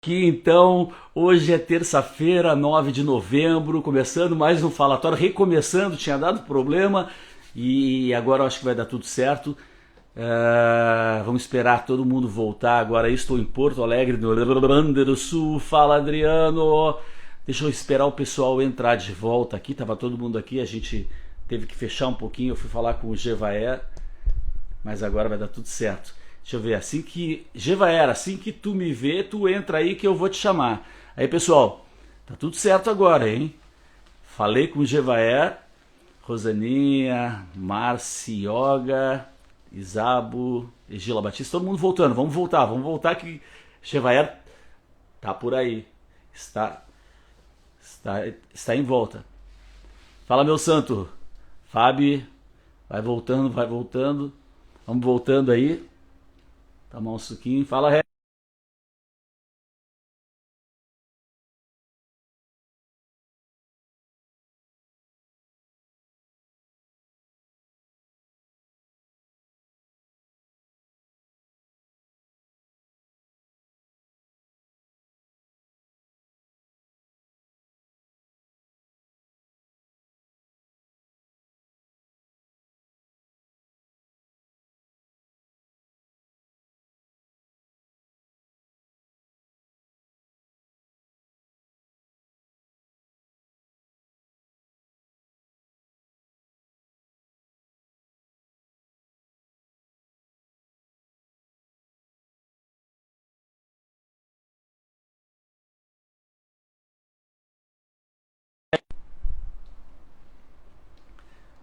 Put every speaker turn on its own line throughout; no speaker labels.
aqui então. Hoje é terça-feira, 9 de novembro, começando mais um falatório, recomeçando, tinha dado problema e agora eu acho que vai dar tudo certo. Vamos esperar todo mundo voltar. Agora eu estou em Porto Alegre, no Rio Grande do Sul. Fala, Adriano. Deixa eu esperar o pessoal entrar de volta aqui. Tava todo mundo aqui, a gente teve que fechar um pouquinho. Eu fui falar com o Gevaer, mas agora vai dar tudo certo. Deixa eu ver, Gevaer, assim que tu me vê, tu entra aí que eu vou te chamar. Aí, pessoal, tá tudo certo agora, hein? Falei com o Gevaer, Rosaninha, Marcioga, Isabo, Egila Batista, todo mundo voltando. Vamos voltar que Gevaer tá por aí. Está em volta. Fala, meu santo. Fábio, vai voltando, vai voltando. Vamos voltando aí. Tomar um suquinho. Fala, Ré.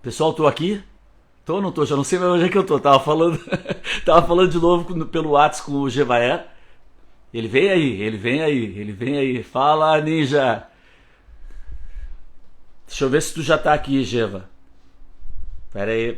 Pessoal, tô aqui? Tô ou não tô? Já não sei mais onde é que eu tô. Tava falando, tava falando de novo pelo WhatsApp com o Gevaer. Ele vem aí, ele vem aí, ele vem aí. Fala, ninja. Deixa eu ver se tu já tá aqui, Geva. Pera aí.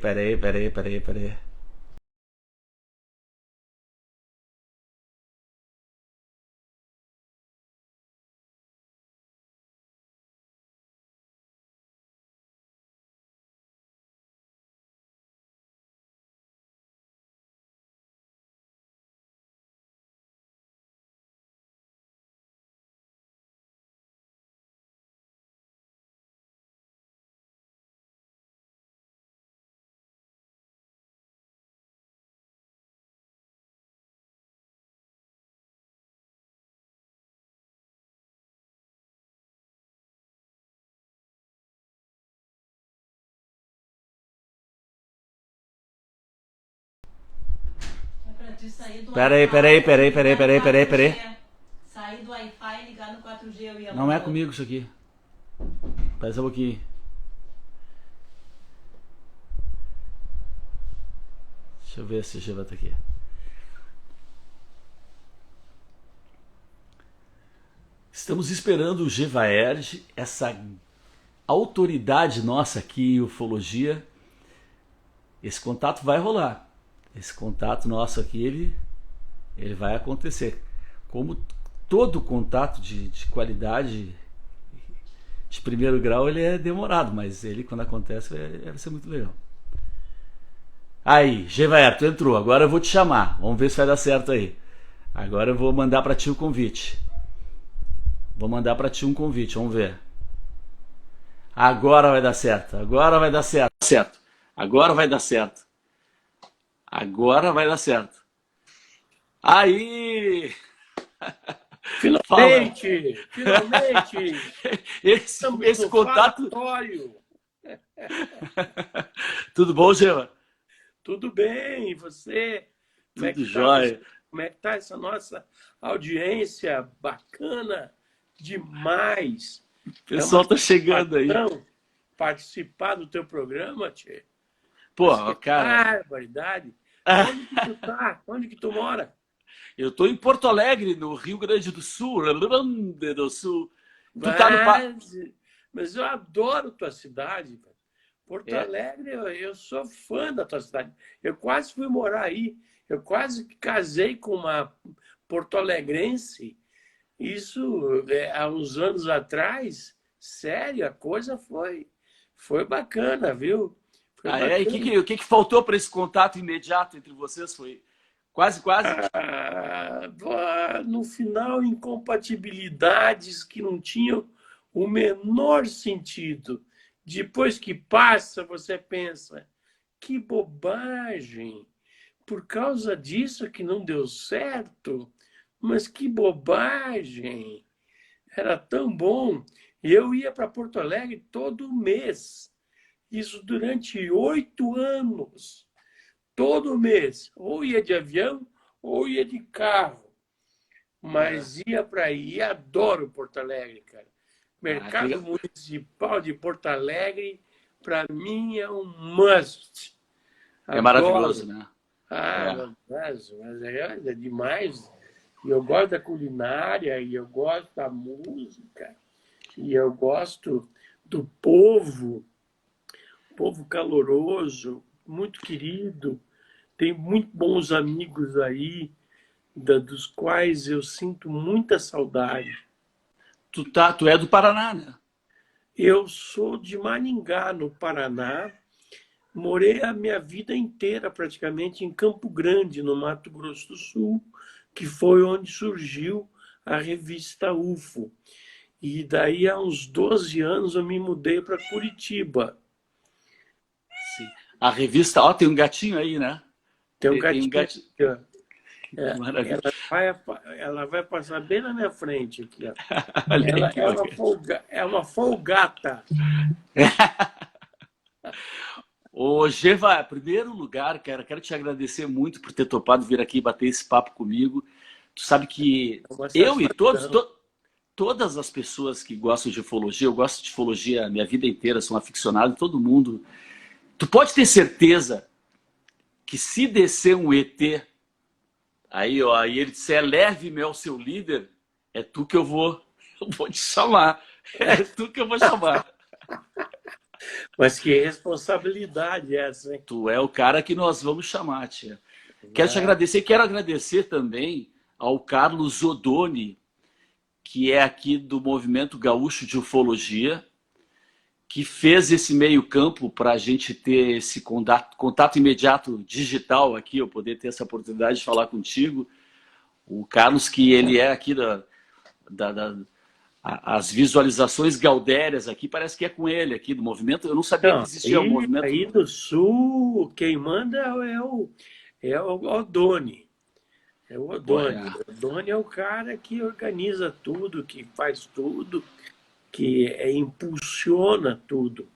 É pra te sair do
Pera aí.
4G. Sair do Wi-Fi e ligar no 4G, eu ia
Não é comigo isso aqui. Espera só um pouquinho. Deixa eu ver se o Geva tá aqui. Estamos esperando o Gevaerd, essa autoridade nossa aqui em ufologia. Esse contato vai rolar. Esse contato nosso aqui, ele vai acontecer. Como todo contato de qualidade de primeiro grau, ele é demorado, mas ele, quando acontece, vai ser muito legal. Aí, Gevaer, tu entrou. Agora eu vou te chamar. Vamos ver se vai dar certo aí. Agora eu vou mandar pra ti o convite. Vou mandar pra ti um convite, vamos ver. Agora vai dar certo. Agora vai dar certo. Agora vai dar certo. Agora vai dar certo. Aí! Fala.
Finalmente,
Esse,
estamos
esse
no
contato.
falatório.
Tudo bom, Gema?
Tudo bem, e você? Como é
Tudo
que tá?
jóia.
Como é que tá essa nossa audiência bacana demais?
O
É uma
pessoal tá chegando aí.
satisfação participar do teu programa, tchê.
Pô,
Mas que
cara.
barbaridade. Onde que tu tá? Onde que tu mora?
Eu tô em Porto Alegre, no Rio Grande do Sul. Rio Grande do Sul. Tu tá no.
Mas eu adoro tua cidade, cara. Porto
É.
Alegre, eu sou fã da tua cidade. Eu quase fui morar aí. Eu quase que casei com uma porto-alegrense. Isso há uns anos atrás. Sério, a coisa foi bacana, viu? Foi
Ah, é? E
bacana.
o que faltou para esse contato imediato entre vocês? Foi Quase, quase.
No final, incompatibilidades que não tinham o menor sentido. Depois que passa, você pensa, que bobagem! Por causa disso que não deu certo? Mas que bobagem! Era tão bom. Eu ia para Porto Alegre todo mês. Isso durante 8 anos. Todo mês. Ou ia de avião, ou ia de carro. Mas ia para aí. Adoro Porto Alegre, cara.
Que
Mercado
legal.
Municipal de Porto Alegre, para mim, é um must.
É maravilhoso,
Adoro.
né? É.
Mas é demais. E eu gosto da culinária, e eu gosto da música, e eu gosto do povo caloroso, muito querido. Tenho muito bons amigos aí, dos quais eu sinto muita saudade.
Tu é do Paraná, né?
Eu sou de Maringá, no Paraná. Morei a minha vida inteira praticamente em Campo Grande, no Mato Grosso do Sul, que foi onde surgiu a revista UFO. E daí, há uns 12 anos, eu me mudei para Curitiba.
Sim. A revista, ó, tem um gatinho aí, né?
Tem um
Tem um
gatinho
gatinho.
aqui, ó.
Maravilha.
Ela vai passar bem na minha frente aqui, ó.
Olha aí
Ela
que bacana.
é uma folgata.
Ô, Geva, em primeiro lugar, cara, quero te agradecer muito por ter topado vir aqui bater esse papo comigo. Tu sabe que
É uma
eu e
satisfação.
todas as pessoas que gostam de ufologia, eu gosto de ufologia a minha vida inteira, sou um aficionado, todo mundo. Tu pode ter certeza que se descer um ET, aí, ó, e ele disser, leve-me ao seu líder, é tu que eu vou te chamar. É tu que eu vou chamar.
Mas que responsabilidade é essa, hein?
Tu é o cara que nós vamos chamar, tia. Quero te agradecer, quero agradecer também ao Carlos Odoni, que é aqui do Movimento Gaúcho de Ufologia, que fez esse meio-campo para a gente ter esse contato imediato digital aqui, eu poder ter essa oportunidade de falar contigo. O Carlos, que ele é aqui as visualizações gaudérias aqui, parece que é com ele aqui do movimento. Eu não sabia que
Não,
existia um
aí
movimento.
do Sul, quem manda é o Odoni. É o
Pô,
Odoni. O Odoni é o cara que organiza tudo, que faz tudo, que impulsiona tudo.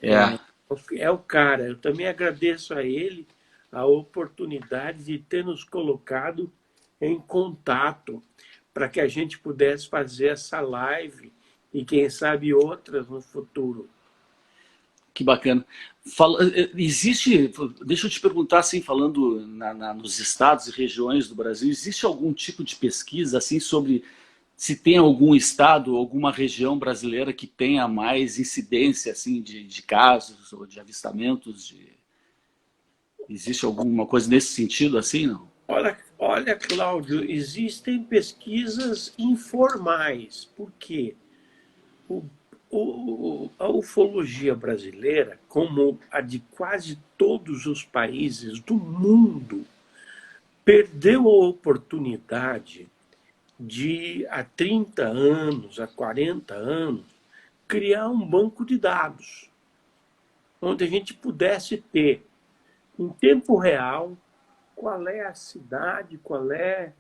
é.
É o cara. Eu também agradeço a ele a oportunidade de ter nos colocado em contato para que a gente pudesse fazer essa live e, quem sabe, outras no futuro.
Que bacana. Existe, deixa eu te perguntar, assim, falando nos estados e regiões do Brasil, existe algum tipo de pesquisa assim sobre se tem algum estado, alguma região brasileira que tenha mais incidência assim de casos ou de avistamentos? Existe alguma coisa nesse sentido assim, não?
Olha, Cláudio, existem pesquisas informais. Por quê? O, a ufologia brasileira, como a de quase todos os países do mundo, perdeu a oportunidade de, há 30 anos, há 40 anos, criar um banco de dados, onde a gente pudesse ter, em tempo real, qual é a cidade, qual é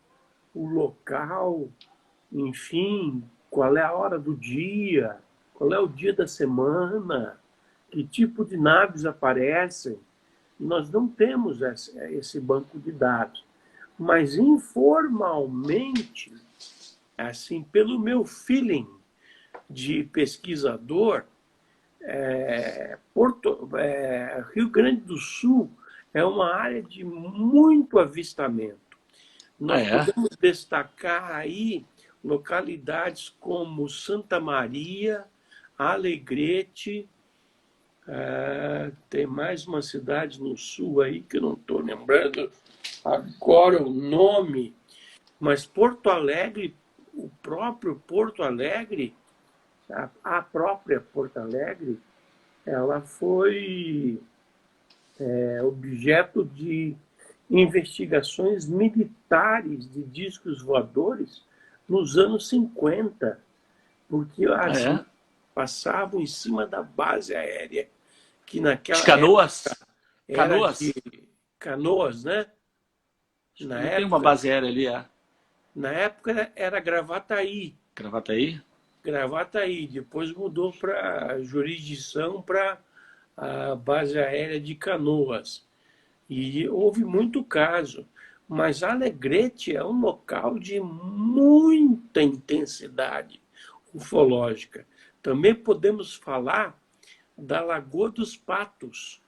o local, enfim, qual é a hora do dia, qual é o dia da semana, que tipo de naves aparecem. Nós não temos esse banco de dados, mas informalmente, assim, pelo meu feeling de pesquisador, Rio Grande do Sul é uma área de muito avistamento.
Ah,
Nós
é?
podemos destacar aí localidades como Santa Maria, Alegrete, tem mais uma cidade no sul aí que eu não estou lembrando agora o nome, mas Porto Alegre, o próprio Porto Alegre, a própria Porto Alegre, ela foi objeto de investigações militares de discos voadores nos anos 50, porque
Ah,
as
é?
passavam em cima da base aérea, que
De
naquela época
Canoas?
era de
Canoas?
Canoas, né? Na
Não tem uma
época,
base aérea ali, é?
na época era Gravataí,
Gravataí?
Gravataí, depois mudou para jurisdição para a base aérea de Canoas. E houve muito caso, mas Alegrete é um local de muita intensidade ufológica. Também podemos falar da Lagoa dos Patos.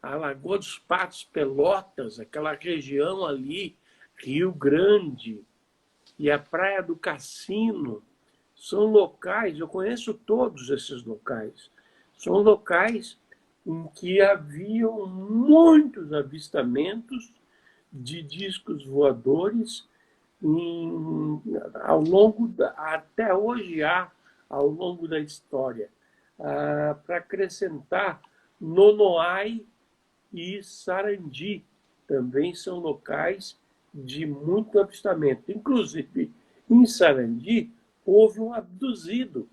A Lagoa dos Patos, Pelotas, aquela região ali, Rio Grande e a Praia do Cassino, são locais, eu conheço todos esses locais, são locais em que haviam muitos avistamentos de discos voadores ao longo até hoje há ao longo da história. Para acrescentar, Nonoai e Sarandi também são locais de muito avistamento. Inclusive, em Sarandi, houve um abduzido,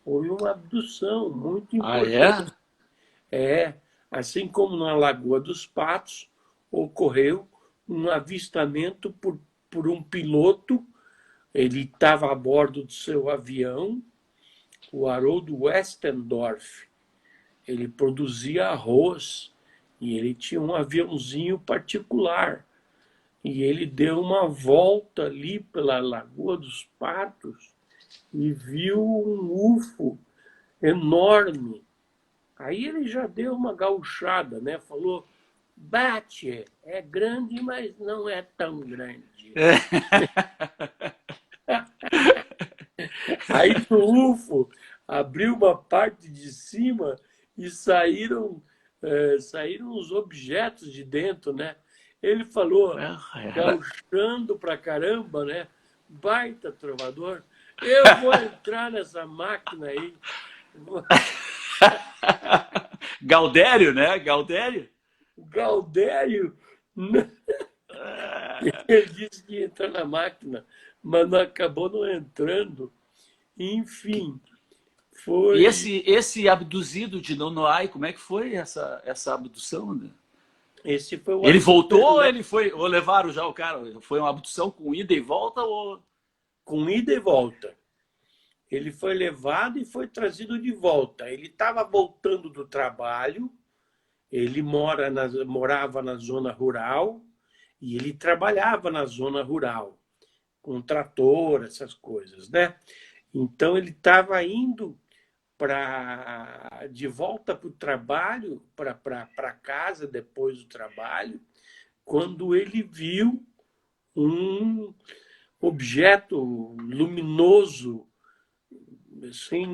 houve uma abdução muito
Ah,
importante.
é?
Assim como na Lagoa dos Patos, ocorreu um avistamento por um piloto. Ele estava a bordo do seu avião, o Haroldo Westendorf. Ele produzia arroz e ele tinha um aviãozinho particular. E ele deu uma volta ali pela Lagoa dos Patos e viu um UFO enorme. Aí ele já deu uma gauchada, né? Falou, bate, é grande, mas não é tão grande.
É.
Aí o UFO abriu uma parte de cima e saíram os objetos de dentro, né? Ele falou,
Era...
gauchando pra caramba, né? Baita trovador, eu vou entrar nessa máquina aí.
Gaudério, né? Gaudério?
O Gaudério, ele disse que ia entrar na máquina, mas não acabou não entrando. Enfim,
E
foi.
esse abduzido de Nonoai, como é que foi essa abdução, né?
Esse foi o
Ele voltou
Arthur
ou
Berlet,
ele foi, ou levaram já o cara? Foi uma abdução com ida e volta ou...
com ida e volta. Ele foi levado e foi trazido de volta. Ele estava voltando do trabalho, ele morava na zona rural e ele trabalhava na zona rural, com trator, essas coisas, né? Então ele estava indo de volta para o trabalho, para casa depois do trabalho, quando ele viu um objeto luminoso, assim,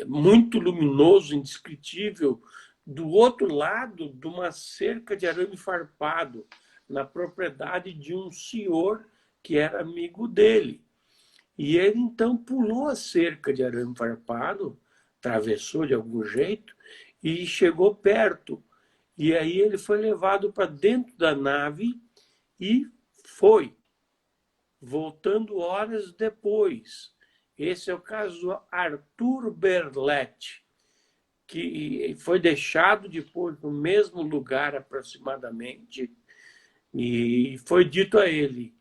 muito luminoso, indescritível, do outro lado de uma cerca de arame farpado, na propriedade de um senhor que era amigo dele. E ele então pulou a cerca de arame farpado, atravessou de algum jeito e chegou perto. E aí ele foi levado para dentro da nave e foi, voltando horas depois. Esse é o caso do Arthur Berlet, que foi deixado depois no mesmo lugar aproximadamente, e foi dito a ele,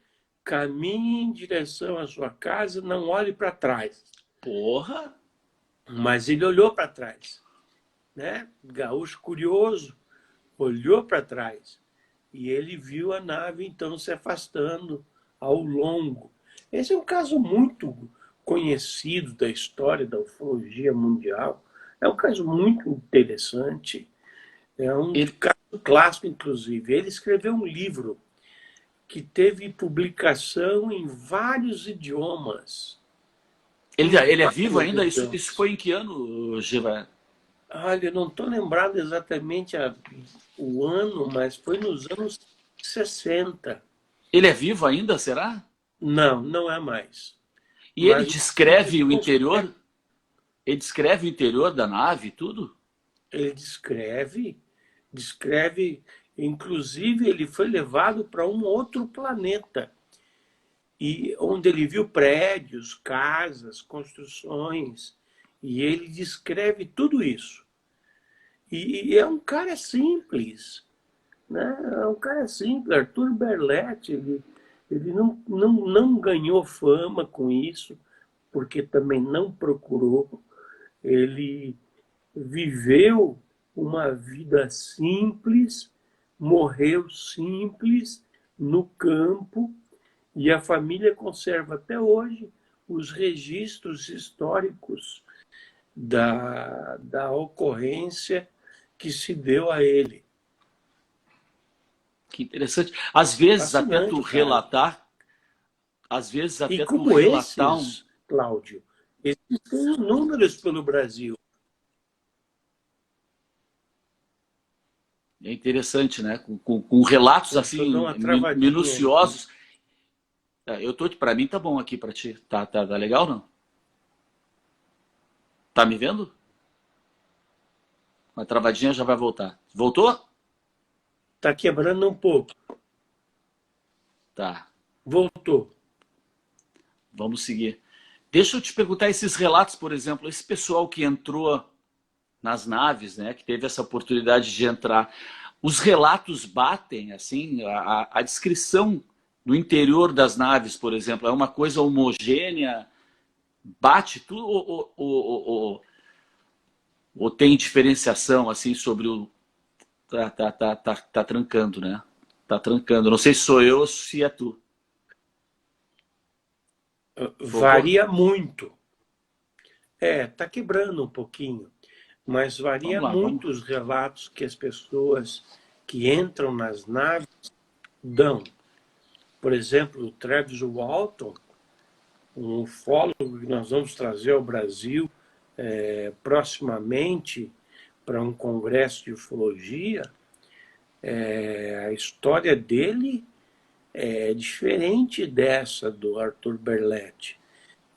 caminhe em direção à sua casa, não olhe para trás.
Porra!
Mas ele olhou para trás, né? Gaúcho curioso, olhou para trás e ele viu a nave então se afastando ao longo. Esse é um caso muito conhecido da história da ufologia mundial. É um caso muito interessante. É um
Ele,
caso clássico, inclusive. Ele escreveu um livro que teve publicação em vários idiomas.
ele é vivo
Vários
ainda? Isso
idiomas.
foi em que ano, Giva?
Olha, eu não estou lembrado exatamente o ano, mas foi nos anos 60.
Ele é vivo ainda, será?
Não, não é mais.
E ele
Mas
descreve o interior? Ele descreve o interior da nave e tudo?
ele descreve Inclusive, ele foi levado para um outro planeta, e onde ele viu prédios, casas, construções, e ele descreve tudo isso. E é um cara simples, né? É um cara simples. Arthur Berletti, ele não ganhou fama com isso, porque também não procurou. Ele viveu uma vida simples, morreu simples no campo, e a família conserva até hoje os registros históricos da ocorrência que se deu a ele.
Que interessante. Às vezes até
Fascinante,
tu
cara.
relatar, às vezes
E
até tu
como
relatar
esses, Cláudio, existem inúmeros pelo Brasil.
É interessante, né? Com relatos
Deixa eu
assim
dar uma travadinha
minuciosos. Para mim tá bom aqui para ti. Tá legal não? Tá me vendo? Uma travadinha já vai voltar. Voltou?
Está quebrando um pouco.
Tá.
Voltou.
Vamos seguir. Deixa eu te perguntar esses relatos, por exemplo, esse pessoal que entrou nas naves, né, que teve essa oportunidade de entrar, os relatos batem, assim, a descrição do interior das naves, por exemplo, é uma coisa homogênea, bate tudo, ou tem diferenciação, assim, sobre o... Tá trancando, né? Tá trancando. Não sei se sou eu ou se é tu.
Varia muito. Tá quebrando um pouquinho, mas varia
Vamos lá,
muito os relatos que as pessoas que entram nas naves dão. Por exemplo, o Travis Walton, um ufólogo que nós vamos trazer ao Brasil proximamente para um congresso de ufologia, a história dele é diferente dessa do Arthur Berletti.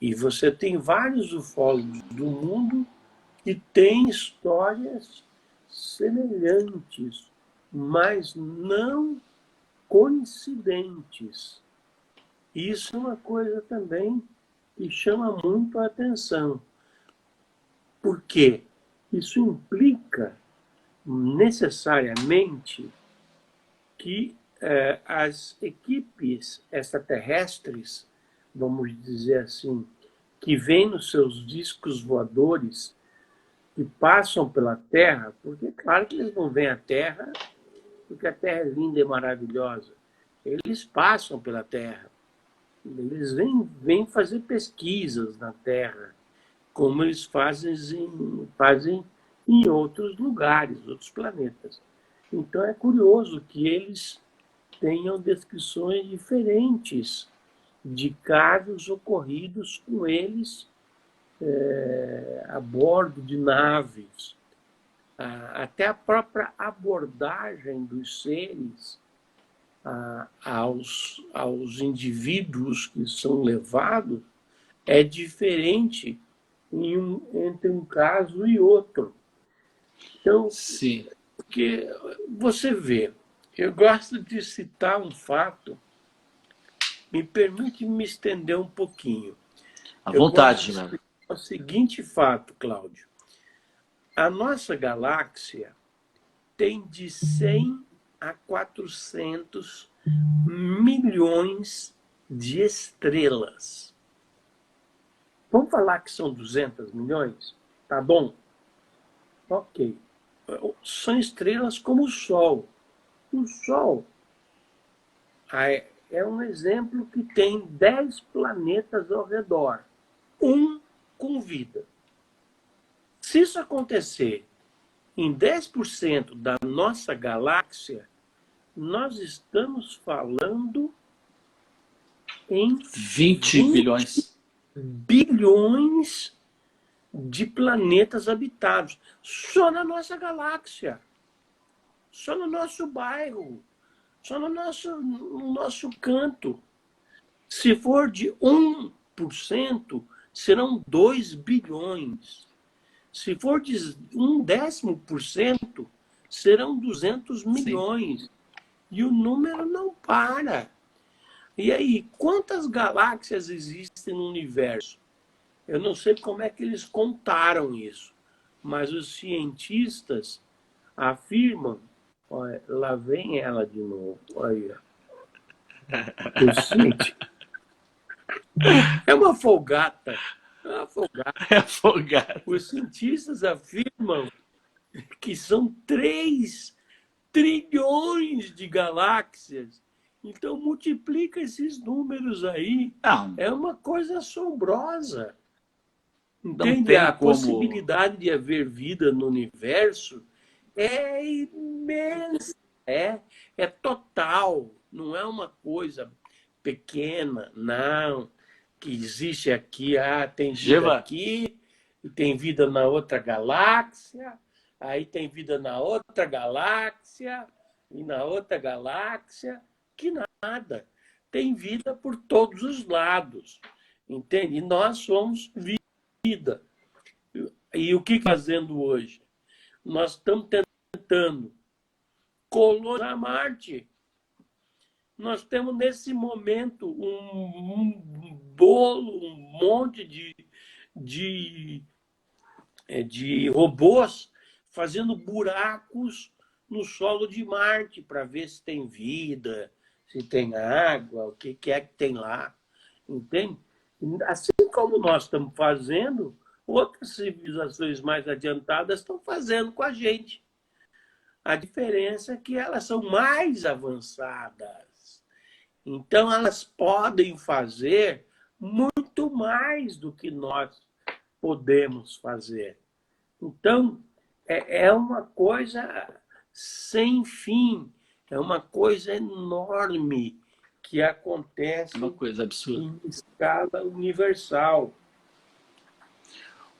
E você tem vários ufólogos do mundo que têm histórias semelhantes, mas não coincidentes. Isso é uma coisa também que chama muito a atenção. Por quê? Isso implica necessariamente que as equipes extraterrestres, vamos dizer assim, que vêm nos seus discos voadores, que passam pela Terra, porque claro que eles não vêm à Terra porque a Terra é linda e maravilhosa. Eles passam pela Terra. Eles vêm fazer pesquisas na Terra, como eles fazem em outros lugares, outros planetas. Então é curioso que eles tenham descrições diferentes de casos ocorridos com eles a bordo de naves. Até a própria abordagem dos seres aos indivíduos que são levados é diferente entre um caso e outro. Então,
sim.
porque você vê, eu gosto de citar um fato, me permite me estender um pouquinho.
À vontade,
né? O seguinte fato, Cláudio. A nossa galáxia tem de 100 a 400 milhões de estrelas. Vamos falar que são 200 milhões? Tá bom? Ok. São estrelas como o Sol. O Sol é um exemplo que tem 10 planetas ao redor. Um com vida. Se isso acontecer em 10% da nossa galáxia, nós estamos falando em
20
bilhões de planetas habitados. Só na nossa galáxia. Só no nosso bairro. Só no nosso canto. Se for de 1%, serão 2 bilhões. Se for de 0,1%, serão 200 milhões. E o número não para. E aí, quantas galáxias existem no universo? Eu não sei como é que eles contaram isso, mas os cientistas afirmam, olha, lá vem ela de novo, olha. É uma folgata. É uma folgata.
É folgado.
Os cientistas afirmam que são 3 trilhões de galáxias. Então, multiplica esses números aí.
Não,
É uma coisa assombrosa.
não
Entende?
tem
A
como.
possibilidade de haver vida no universo é imensa. É total. Não é uma coisa pequena, não. Que existe aqui, tem vida
Geva,
aqui, e tem vida na outra galáxia, aí tem vida na outra galáxia, e na outra galáxia, que nada. Tem vida por todos os lados, entende? E nós somos vida. E o que fazendo hoje? Nós estamos tentando colonizar Marte. Nós temos, nesse momento, um bolo, um monte de robôs fazendo buracos no solo de Marte para ver se tem vida, se tem água, o que é que tem lá. Entende? Assim como nós estamos fazendo, outras civilizações mais adiantadas estão fazendo com a gente. A diferença é que elas são mais avançadas. Então, elas podem fazer muito mais do que nós podemos fazer. Então, é uma coisa sem fim, é uma coisa enorme que acontece
uma coisa absurda.
em escala universal.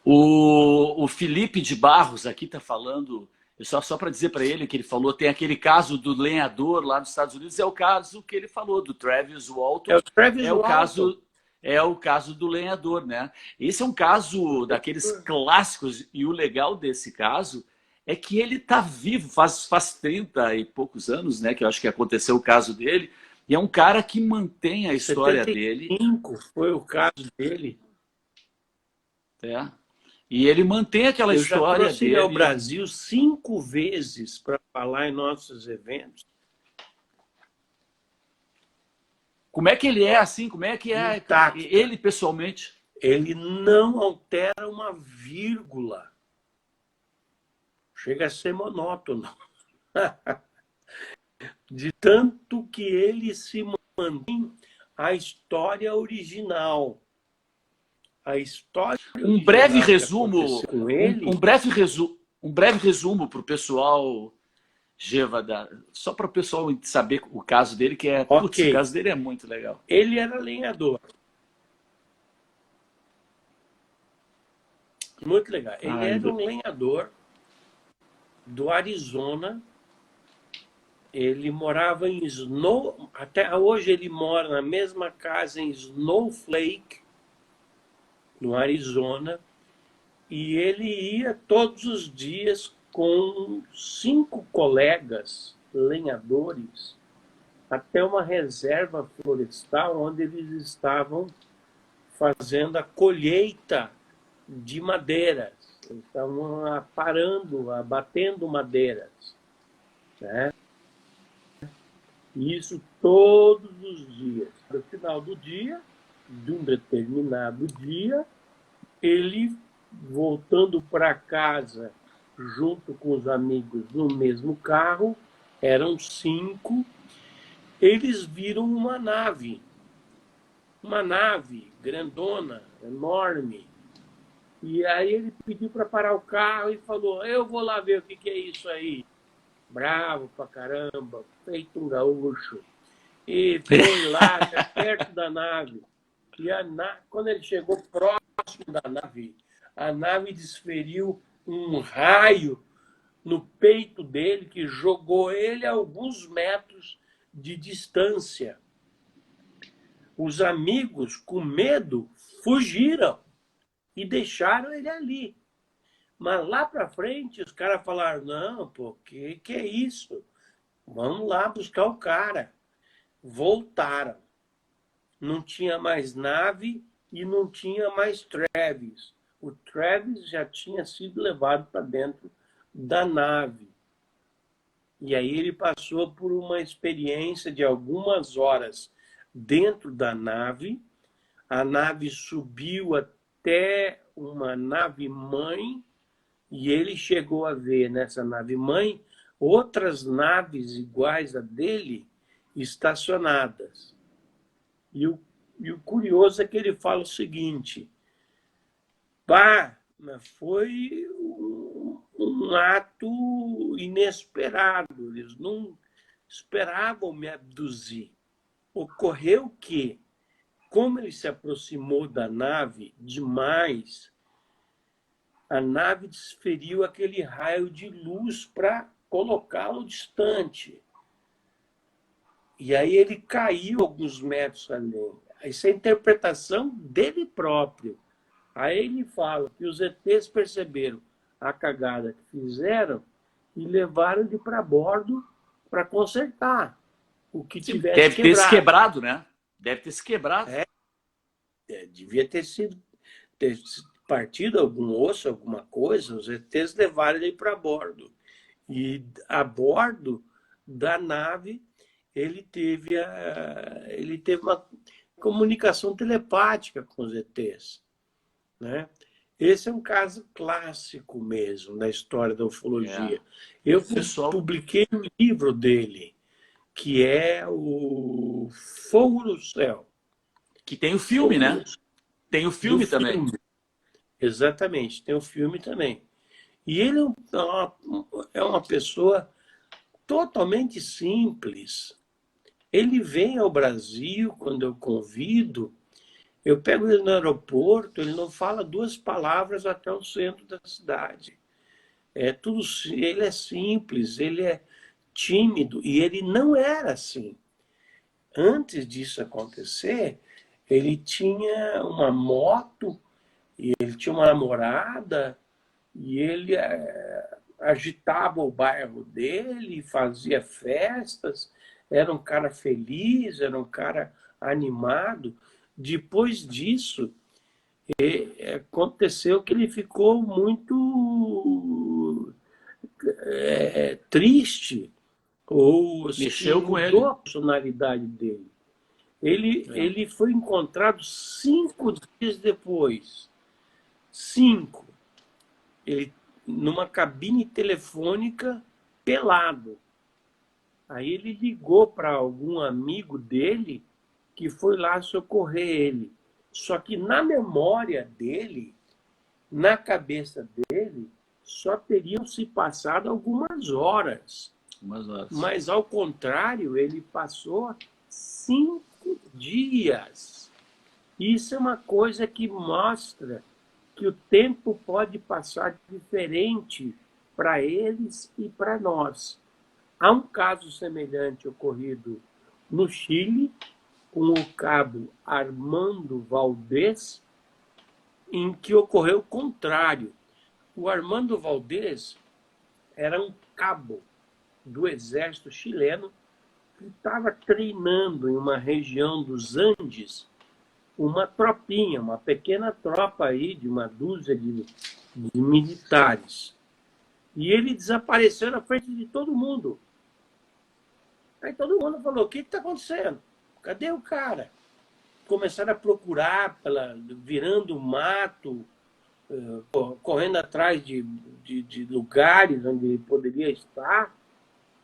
O Felipe de Barros aqui está falando, só para dizer para ele que ele falou, tem aquele caso do lenhador lá nos Estados Unidos, é o caso que ele falou, do Travis Walton.
É o Travis Walton.
É o caso do lenhador, né? Esse é um caso daqueles clássicos, e o legal desse caso é que ele está vivo, faz 30 e poucos anos, né? Que eu acho que aconteceu o caso dele, e é um cara que mantém a história
75
dele.
foi o caso dele.
É. E ele mantém aquela história
Eu já trouxe
dele.
ele ao Brasil 5 vezes para falar em nossos eventos.
Como é que ele é assim? Como é que é
Intacto.
ele pessoalmente?
Ele não altera uma vírgula. Chega a ser monótono. De tanto que ele se mantém a história original. A história
Um breve
original que
resumo,
aconteceu com ele,
um breve resumo para o pessoal, Geva, só para o pessoal saber o caso dele, que é, putz,
Ok.
o caso dele é muito legal.
ele era lenhador. Muito legal. Ele era um lenhador do Arizona. Ele morava em até hoje ele mora na mesma casa em Snowflake, no Arizona, e ele ia todos os dias com 5 colegas lenhadores até uma reserva florestal onde eles estavam fazendo a colheita de madeiras. Eles estavam abatendo madeiras, né? Isso todos os dias. No final do dia, de um determinado dia, ele, voltando para casa, junto com os amigos no mesmo carro, eram 5, eles viram uma nave grandona, enorme. E aí ele pediu para parar o carro e falou, eu vou lá ver o que é isso aí. Bravo pra caramba, feito um gaúcho. E foi lá, até perto da nave. E quando ele chegou próximo da nave, a nave desferiu um raio no peito dele que jogou ele a alguns metros de distância. Os amigos, com medo, fugiram e deixaram ele ali. Mas lá para frente os caras falaram, não, pô, que é isso? Vamos lá buscar o cara. Voltaram. Não tinha mais nave e não tinha mais Travis. O Travis já tinha sido levado para dentro da nave. E aí ele passou por uma experiência de algumas horas dentro da nave. A nave subiu até uma nave-mãe e ele chegou a ver nessa nave-mãe outras naves iguais a dele estacionadas. E o curioso é que ele fala o seguinte: pá, foi um ato inesperado, eles não esperavam me abduzir. Ocorreu que, como ele se aproximou da nave demais, a nave desferiu aquele raio de luz para colocá-lo distante. E aí ele caiu alguns metros além. Isso é a interpretação dele próprio. Aí ele fala que os ETs perceberam a cagada que fizeram e levaram ele para bordo para consertar o que tivesse
Deve ter se
quebrado.
quebrado, né? Deve ter se quebrado.
Devia ter partido algum osso, alguma coisa, os ETs levaram ele para bordo. E a bordo da nave ele teve uma comunicação telepática com os ETs, né? Esse é um caso clássico mesmo da história da ufologia. Eu publiquei um livro dele, que é o Fogo no Céu.
Que tem o filme, né? Tem o filme também.
Exatamente, tem o filme também. E ele é uma pessoa totalmente simples. Ele vem ao Brasil, quando eu convido, eu pego ele no aeroporto, ele não fala 2 palavras até o centro da cidade. Ele é simples, ele é tímido, e ele não era assim. Antes disso acontecer, ele tinha uma moto, e ele tinha uma namorada, e ele agitava o bairro dele, fazia festas, era um cara feliz, era um cara animado. Depois disso, aconteceu que ele ficou muito triste, ou
mexeu com ele.
Mudou a personalidade dele. Ele foi encontrado 5 dias depois. 5. Ele numa cabine telefônica, pelado. Aí ele ligou para algum amigo dele que foi lá socorrer ele. Só que na memória dele, na cabeça dele, só teriam se passado algumas horas. Mas, ao contrário, ele passou 5 dias. Isso é uma coisa que mostra que o tempo pode passar diferente para eles e para nós. Há um caso semelhante ocorrido no Chile, com o cabo Armando Valdés, em que ocorreu o contrário. O Armando Valdés era um cabo do exército chileno que estava treinando em uma região dos Andes uma tropinha, uma pequena tropa aí de uma dúzia de militares. E ele desapareceu na frente de todo mundo. Aí todo mundo falou: o que está acontecendo? Cadê o cara? Começaram a procurar, virando mato, correndo atrás de lugares onde ele poderia estar,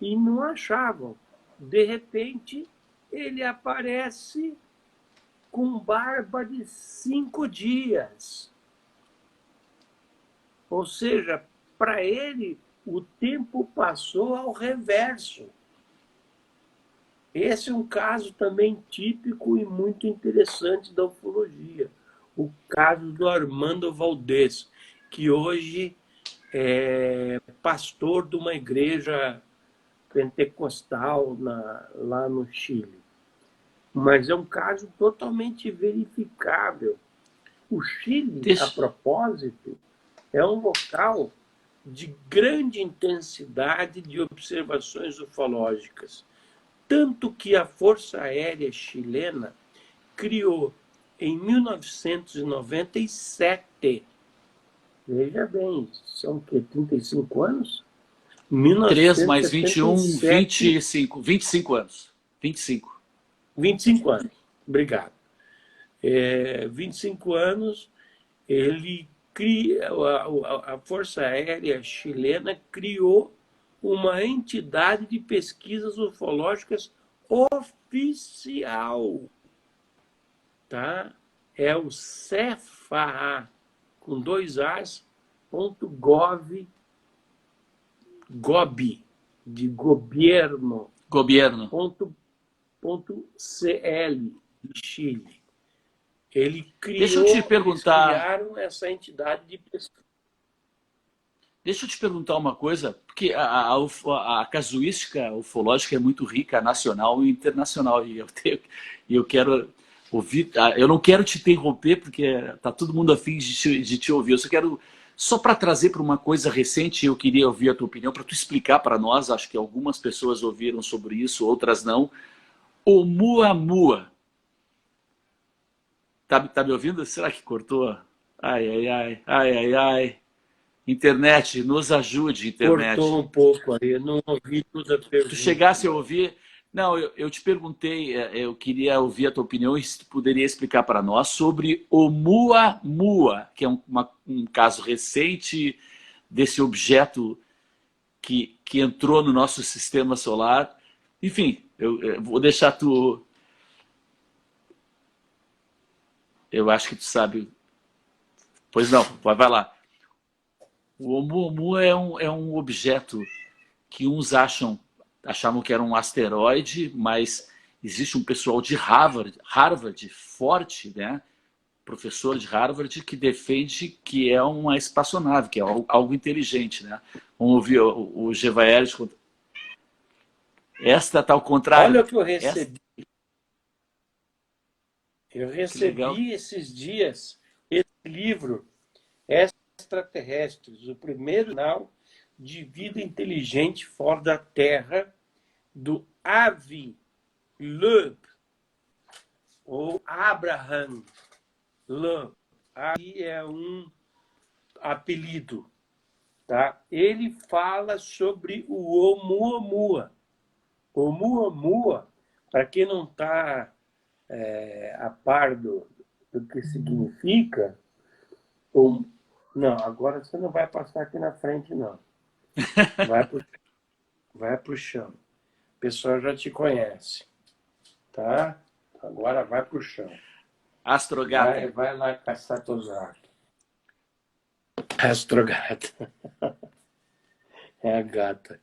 e não achavam. De repente, ele aparece com barba de 5 dias. Ou seja, para ele, o tempo passou ao reverso. Esse é um caso também típico e muito interessante da ufologia. O caso do Armando Valdés, que hoje é pastor de uma igreja pentecostal lá no Chile. Mas é um caso totalmente verificável. O Chile, a propósito, é um local de grande intensidade de observações ufológicas. Tanto que a Força Aérea Chilena criou, em 1997, veja bem, são o quê? 35 anos?
3 mais 21,
1977,
25 anos. 25.
25 anos, obrigado. 25 anos, ele a Força Aérea Chilena criou uma entidade de pesquisas ufológicas oficial, tá? É o CEFAA, com 2 As, .gov, de governo,
Governo.
.cl, de Chile. Ele
Deixa eu te
criou, eles
perguntar,
criaram essa entidade de pesquisa.
deixa eu te perguntar uma coisa, porque a casuística ufológica é muito rica, nacional e internacional, e eu quero ouvir, eu não quero te interromper, porque tá todo mundo a fim de te ouvir, eu só quero, só para trazer para uma coisa recente, eu queria ouvir a tua opinião, para tu explicar para nós, acho que algumas pessoas ouviram sobre isso, outras não, o Muamua. Tá me ouvindo? Será que cortou? Ai, ai, ai, ai, ai, ai. Internet, nos ajude,
Cortou
internet.
um pouco aí, eu não ouvi toda a
Tu
pergunta,
chegasse a
não.
ouvir. Não, eu te perguntei, eu queria ouvir a tua opinião e se tu poderia explicar para nós sobre o Muamua, que é um caso recente desse objeto que entrou no nosso sistema solar. Enfim, eu vou deixar tu. Eu acho que tu sabe. Pois não, vai lá. O Oumuamua é um objeto que uns achavam que era um asteroide, mas existe um pessoal de Harvard forte, né? Professor de Harvard, que defende que é uma espaçonave, que é algo inteligente, né? Vamos ouvir o Gevaelis. Esta está ao contrário.
Olha o que eu
Esta,
recebi. Eu
que legal.
recebi esses dias esse livro, Extraterrestres, o primeiro sinal de vida inteligente fora da Terra, do Avi Loeb, ou Abraham Loeb. Aí é um apelido, tá? Ele fala sobre o Oumuamua. O Oumuamua, para quem não está a par do que significa, não, agora você não vai passar aqui na frente, não. Vai pro chão. O pessoal já te conhece, tá? Agora vai pro chão.
Astrogata.
Vai lá caçar teus gatos. Astrogata. É a gata.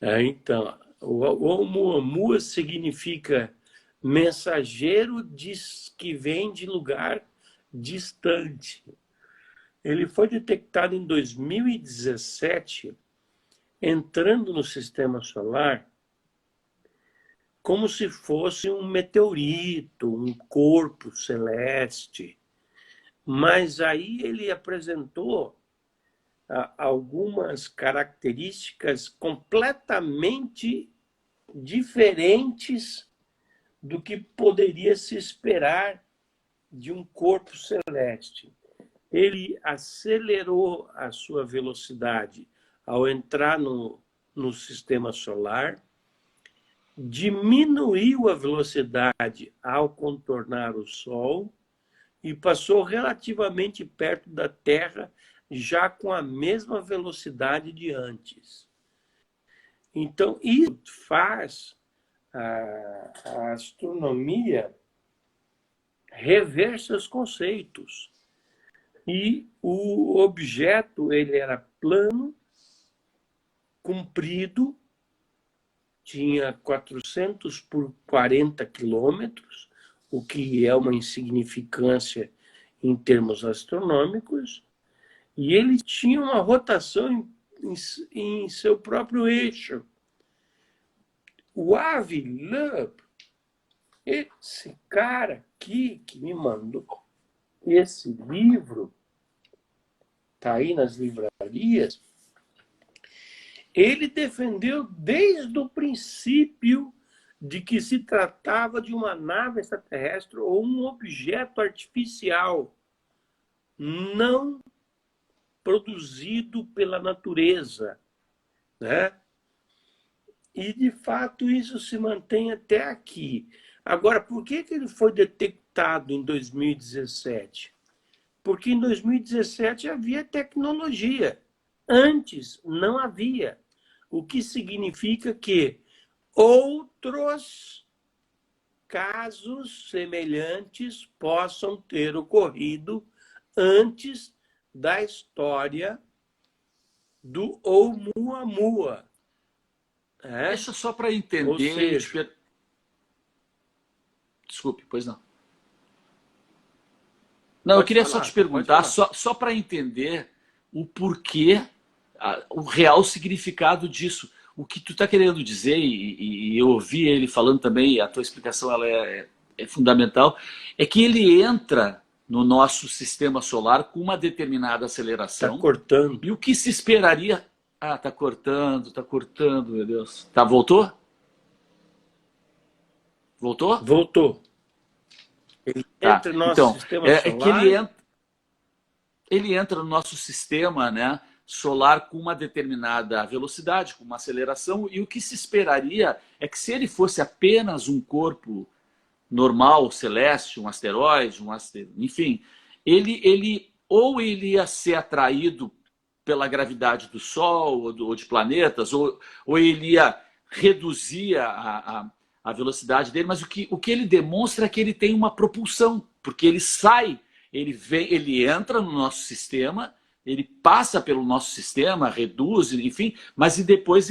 Então, o Oumuamua significa mensageiro que vem de lugar distante. Ele foi detectado em 2017, entrando no sistema solar como se fosse um meteorito, um corpo celeste. Mas aí ele apresentou algumas características completamente diferentes do que poderia se esperar de um corpo celeste. Ele acelerou a sua velocidade ao entrar no sistema solar, diminuiu a velocidade ao contornar o Sol e passou relativamente perto da Terra, já com a mesma velocidade de antes. Então, isso faz a astronomia rever seus conceitos. E o objeto ele era plano, comprido, tinha 400 por 40 quilômetros, o que é uma insignificância em termos astronômicos, e ele tinha uma rotação em seu próprio eixo. O Avi Loeb, esse cara aqui que me mandou esse livro, está aí nas livrarias, ele defendeu desde o princípio de que se tratava de uma nave extraterrestre ou um objeto artificial não produzido pela natureza, né? E, de fato, isso se mantém até aqui. Agora, por que ele foi detectado em 2017? Porque em 2017 havia tecnologia. Antes não havia. O que significa que outros casos semelhantes possam ter ocorrido antes da história do Oumuamua.
Deixa só para entender.
Ou seja,
Desculpe, pois não. Não, eu queria só te perguntar, só para entender o porquê, o real significado disso. O que tu está querendo dizer, e eu ouvi ele falando também, e a tua explicação ela é fundamental, é que ele entra no nosso sistema solar com uma determinada aceleração.
Está cortando.
E o que se esperaria... Ah, tá cortando, meu Deus. Tá, voltou? Voltou?
Voltou. Ele entra no nosso sistema solar.
É que ele entra no nosso sistema, né, solar com uma determinada velocidade, com uma aceleração, e o que se esperaria é que se ele fosse apenas um corpo normal, celeste, um asteroide, enfim, ele ia ser atraído pela gravidade do Sol ou de planetas, ou ele ia reduzir a velocidade dele, mas o que ele demonstra é que ele tem uma propulsão, porque ele sai, ele entra no nosso sistema, ele passa pelo nosso sistema, reduz, enfim, mas e depois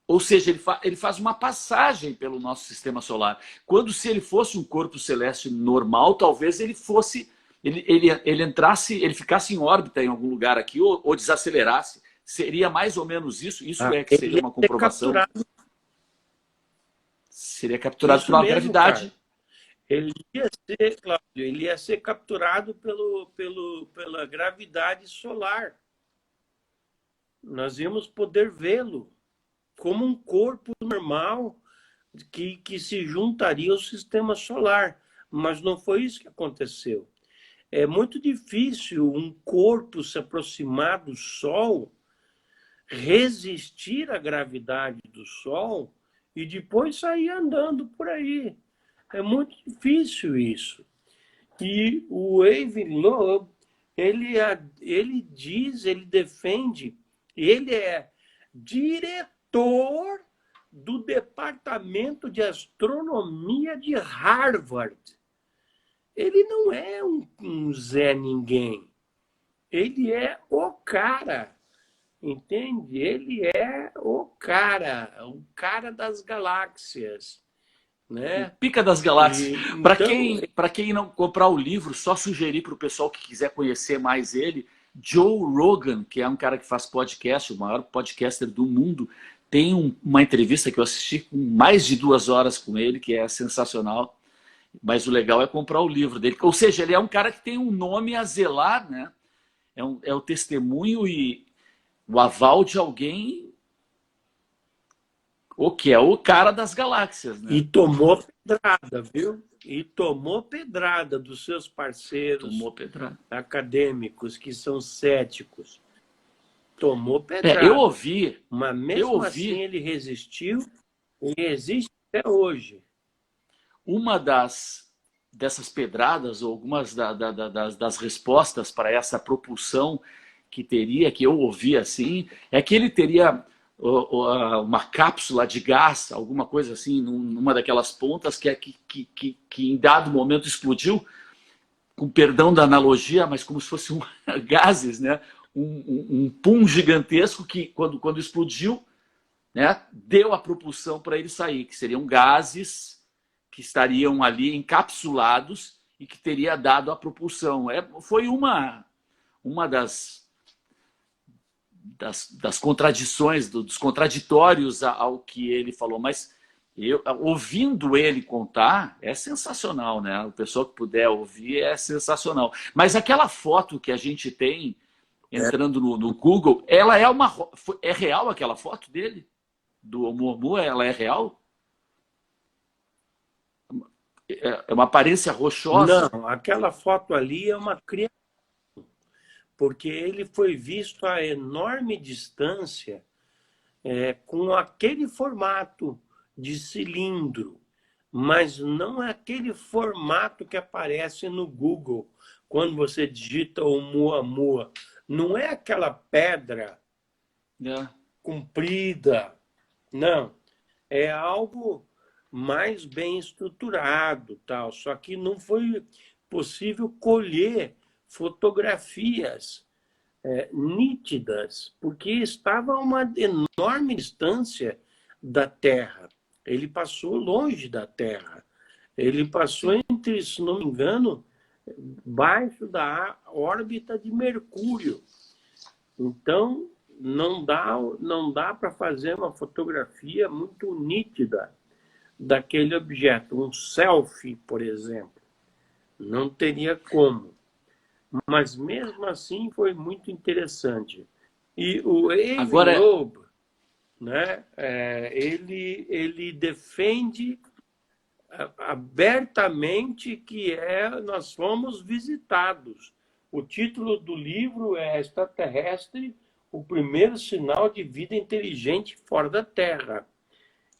ou seja, ele faz uma passagem pelo nosso sistema solar. Quando se ele fosse um corpo celeste normal, talvez ele fosse... Ele entrasse, ele ficasse em órbita em algum lugar aqui ou desacelerasse. Seria mais ou menos isso? Isso que seria uma comprovação? Seria capturado pela gravidade.
Cara. Ele ia ser, Cláudio, ele ia ser capturado pela gravidade solar. Nós íamos poder vê-lo como um corpo normal que se juntaria ao sistema solar. Mas não foi isso que aconteceu. É muito difícil um corpo se aproximar do Sol, resistir à gravidade do Sol e depois sair andando por aí. É muito difícil isso. E o Avi Loeb, ele defende, ele é diretor do Departamento de Astronomia de Harvard. Ele não é um Zé Ninguém. Ele é o cara. Entende? Ele é o cara das galáxias. Né?
Pica das galáxias. Para quem não comprar o livro, só sugerir para o pessoal que quiser conhecer mais ele, Joe Rogan, que é um cara que faz podcast, o maior podcaster do mundo, tem uma entrevista que eu assisti com mais de 2 horas com ele, que é sensacional. Mas o legal é comprar o livro dele. Ou seja, ele é um cara que tem um nome a zelar, né? É o testemunho e o aval de alguém que é o cara das galáxias, né?
E tomou pedrada, viu? E tomou pedrada dos seus parceiros acadêmicos, que são céticos. Tomou pedrada.
Eu ouvi.
Mas mesmo assim ele resistiu e resiste até hoje.
Uma dessas pedradas, ou algumas das respostas para essa propulsão que eu ouvi assim, é que ele teria uma cápsula de gás, alguma coisa assim, numa daquelas pontas que em dado momento explodiu, com perdão da analogia, mas como se fosse gases, né? Um pum gigantesco que, quando explodiu, né, deu a propulsão para ele sair, que seriam gases que estariam ali encapsulados e que teria dado a propulsão. Foi uma das contradições, dos contraditórios ao que ele falou. Mas Ouvindo ele contar, é sensacional, né? O pessoal que puder ouvir é sensacional. Mas aquela foto que a gente tem entrando no Google, ela é real aquela foto dele? Do Oumuamua, ela é real? É uma aparência rochosa?
Não, aquela foto ali é uma criação, porque ele foi visto a enorme distância com aquele formato de cilindro, mas não é aquele formato que aparece no Google quando você digita o Oumuamua. Não é aquela pedra comprida, não. É algo mais bem estruturado, tal. Só que não foi possível colher fotografias nítidas, porque estava a uma enorme distância da Terra. Ele passou longe da Terra. Ele passou entre, se não me engano, baixo da órbita de Mercúrio. Então, não dá para fazer uma fotografia muito nítida daquele objeto. Um selfie, por exemplo, não teria como. Mas, mesmo assim, foi muito interessante. E o Avi Loeb, né, ele defende abertamente que nós fomos visitados. O título do livro é Extraterrestre, o primeiro sinal de vida inteligente fora da Terra.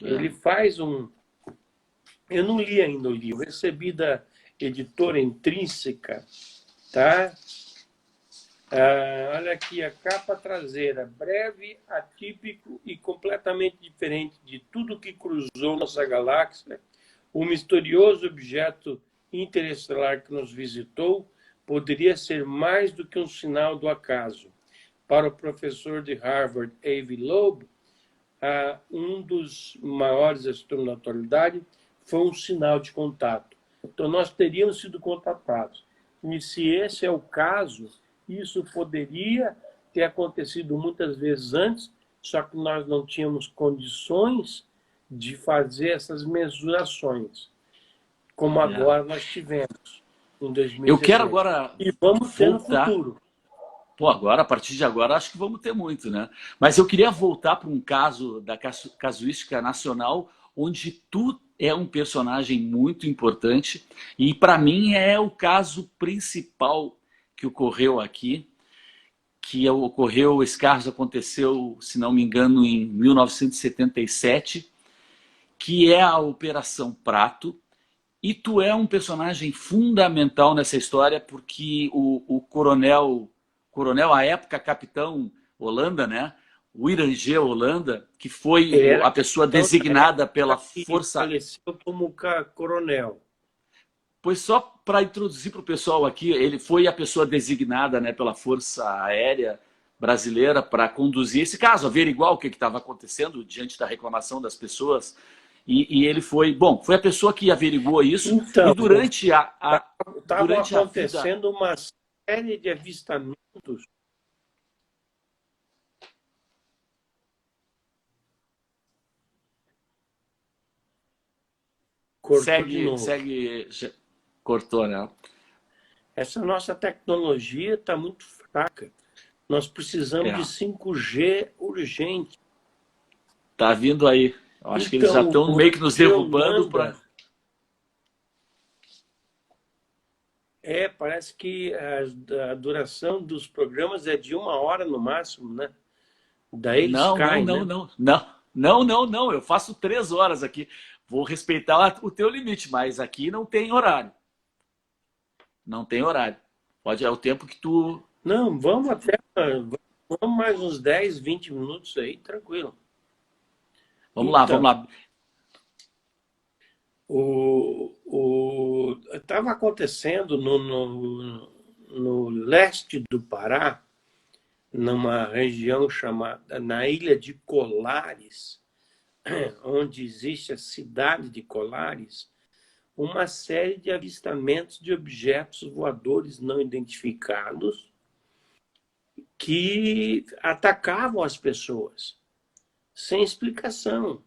Ele faz um... Eu não li ainda o livro, recebi da editora Intrínseca, tá? Olha aqui, a capa traseira, breve, atípico e completamente diferente de tudo que cruzou nossa galáxia. O misterioso objeto interestelar que nos visitou poderia ser mais do que um sinal do acaso. Para o professor de Harvard, Avi Loeb, um dos maiores astrônomos da atualidade, foi um sinal de contato. Então, nós teríamos sido contatados. E se esse é o caso, isso poderia ter acontecido muitas vezes antes, só que nós não tínhamos condições de fazer essas mensurações, como agora nós tivemos em 2018.
Eu quero agora
e vamos ter no futuro.
Pô, agora, a partir de agora, acho que vamos ter muito, né? Mas eu queria voltar para um caso da casuística nacional, onde tu é um personagem muito importante e, para mim, é o caso principal que ocorreu aqui, esse caso aconteceu, se não me engano, em 1977, que é a Operação Prato, e tu é um personagem fundamental nessa história, porque o coronel, à época, capitão Holanda, né? O Irangê Holanda, que foi a pessoa designada pela Força...
Faleceu como coronel.
Pois só para introduzir para o pessoal aqui, ele foi a pessoa designada, né, pela Força Aérea Brasileira para conduzir esse caso, averiguar o que estava acontecendo diante da reclamação das pessoas. E ele foi a pessoa que averiguou isso. Então, e durante
estava acontecendo uma série de avistamentos.
Cortou, né?
Essa nossa tecnologia está muito fraca. Nós precisamos de 5G urgente.
Tá vindo aí. Eu acho que eles já estão meio que nos derrubando para...
Parece que a duração dos programas é de 1 hora no máximo, né? Daí eles caem,
Não. Eu faço 3 horas aqui. Vou respeitar o teu limite, mas aqui não tem horário. Não tem horário. Pode, é o tempo que tu...
Não, vamos mais uns 10, 20 minutos aí, tranquilo.
Vamos lá.
Estava acontecendo no leste do Pará, numa região chamada, na ilha de Colares, onde existe a cidade de Colares, uma série de avistamentos de objetos voadores não identificados que atacavam as pessoas, sem explicação.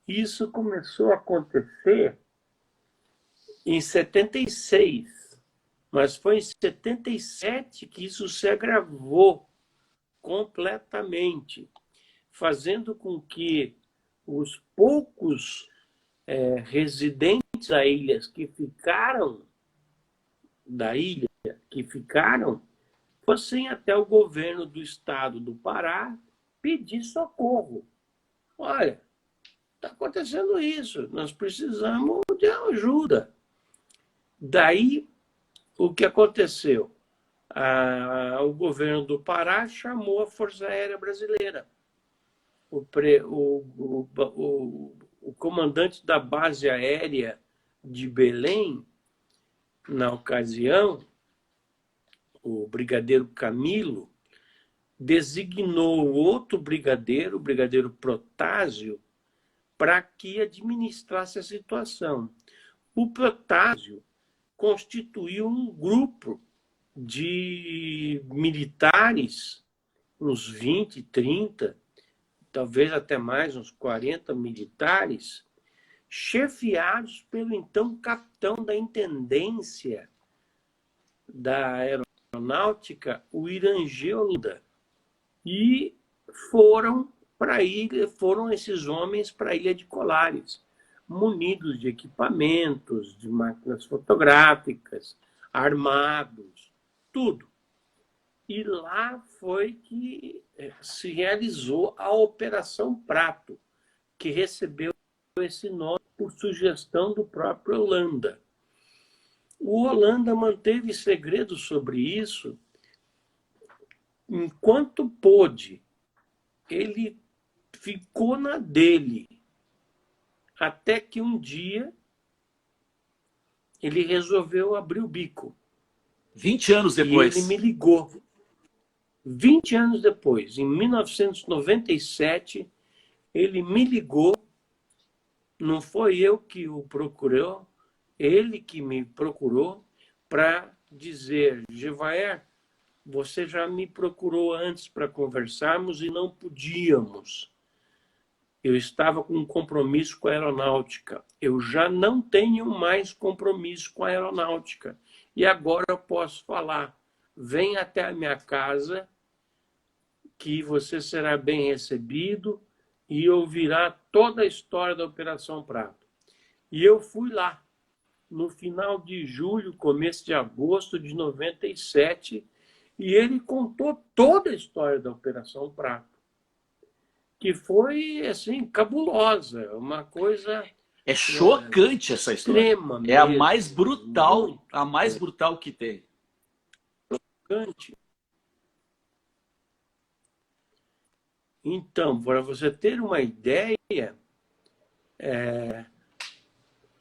Isso começou a acontecer em 76, mas foi em 77 que isso se agravou completamente, fazendo com que os poucos residentes da ilha que ficaram fossem até o governo do estado do Pará pedir socorro. Olha, está acontecendo isso, nós precisamos de ajuda. Daí, o que aconteceu? O governo do Pará chamou a Força Aérea Brasileira. O comandante da base aérea de Belém, na ocasião, o brigadeiro Camilo, designou outro brigadeiro, o brigadeiro Protásio, para que administrasse a situação. O Protásio constituiu um grupo de militares, uns 20, 30, talvez até mais, uns 40 militares, chefiados pelo então capitão da intendência da aeronáutica, o Irangê Holanda. E foram esses homens para a Ilha de Colares, munidos de equipamentos, de máquinas fotográficas, armados, tudo. E lá foi que se realizou a Operação Prato, que recebeu esse nome por sugestão do próprio Holanda. O Holanda manteve segredo sobre isso enquanto pôde. Ele ficou na dele, até que um dia ele resolveu abrir o bico.
20 anos depois.
E ele me ligou. 20 anos depois, em 1997, ele me ligou. Não foi eu que o procurou, ele que me procurou para dizer: Gevaer, você já me procurou antes para conversarmos e não podíamos. Eu estava com um compromisso com a aeronáutica. Eu já não tenho mais compromisso com a aeronáutica. E agora eu posso falar. Vem até a minha casa, que você será bem recebido e ouvirá toda a história da Operação Prato. E eu fui lá, no final de julho, começo de agosto de 97, e ele contou toda a história da Operação Prato, que foi, assim, cabulosa, uma coisa...
É chocante essa história.
Extrema
é a
mesmo,
mais brutal,
muito
a mais brutal que tem.
chocante. Então, para você ter uma ideia,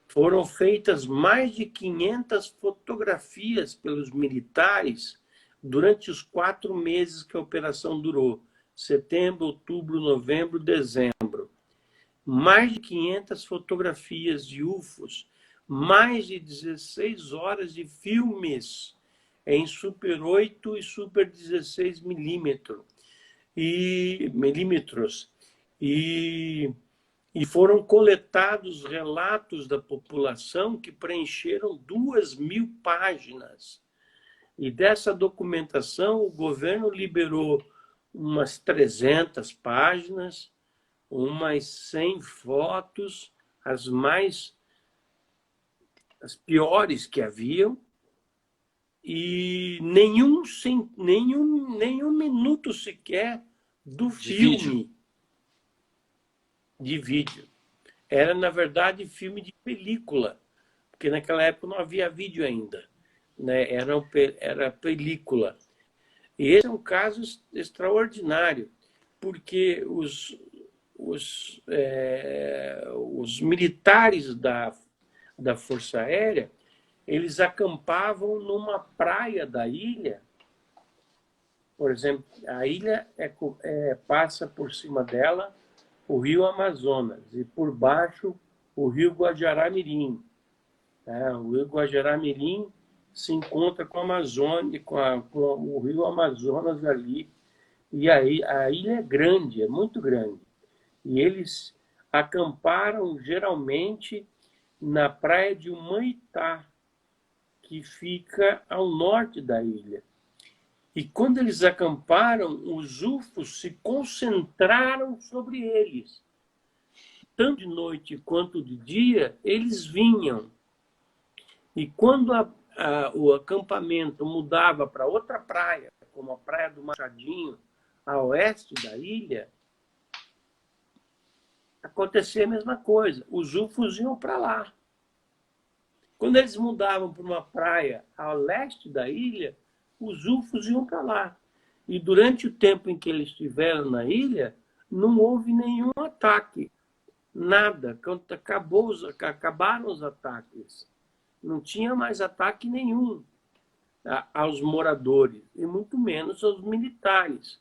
foram feitas mais de 500 fotografias pelos militares durante os 4 meses que a operação durou. Setembro, outubro, novembro, dezembro. Mais de 500 fotografias de UFOs, mais de 16 horas de filmes em Super 8 e Super 16 milímetros. E foram coletados relatos da população que preencheram 2.000 páginas. E dessa documentação, o governo liberou umas 300 páginas, umas 100 fotos, as piores que haviam, e nenhum minuto sequer do filme de vídeo. Era, na verdade, filme de película, porque naquela época não havia vídeo ainda, né? Era película. E esse é um caso extraordinário, porque os militares da Força Aérea, eles acampavam numa praia da ilha. Por exemplo, a ilha passa por cima dela o rio Amazonas e por baixo o rio Guajará-Mirim. O rio Guajará-Mirim se encontra com a Amazônia, com o rio Amazonas ali. E aí a ilha é grande, é muito grande. E eles acamparam geralmente na praia de Humaitá, que fica ao norte da ilha. E quando eles acamparam, os UFOs se concentraram sobre eles. Tanto de noite quanto de dia, eles vinham. E quando o acampamento mudava para outra praia, como a Praia do Machadinho, a oeste da ilha, acontecia a mesma coisa. Os UFOs iam para lá. Quando eles mudavam para uma praia ao leste da ilha, os UFOs iam para lá. E durante o tempo em que eles estiveram na ilha, não houve nenhum ataque. Nada. Acabaram os ataques. Não tinha mais ataque nenhum aos moradores, e muito menos aos militares.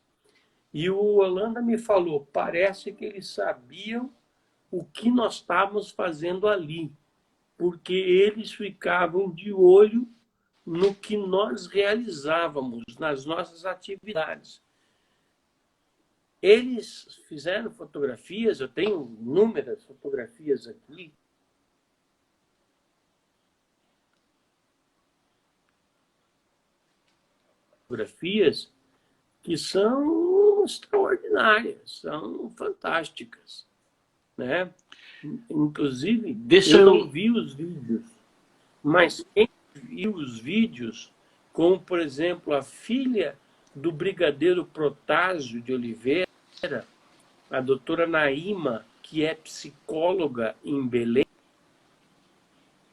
E o Holanda me falou, parece que eles sabiam o que nós estávamos fazendo ali, porque eles ficavam de olho no que nós realizávamos, nas nossas atividades. Eles fizeram fotografias, eu tenho inúmeras fotografias aqui, fotografias que são extraordinárias, são fantásticas, né? Inclusive, eu não vi os vídeos, mas quem viu os vídeos, como, por exemplo, a filha do brigadeiro Protásio de Oliveira, a doutora Naíma, que é psicóloga em Belém,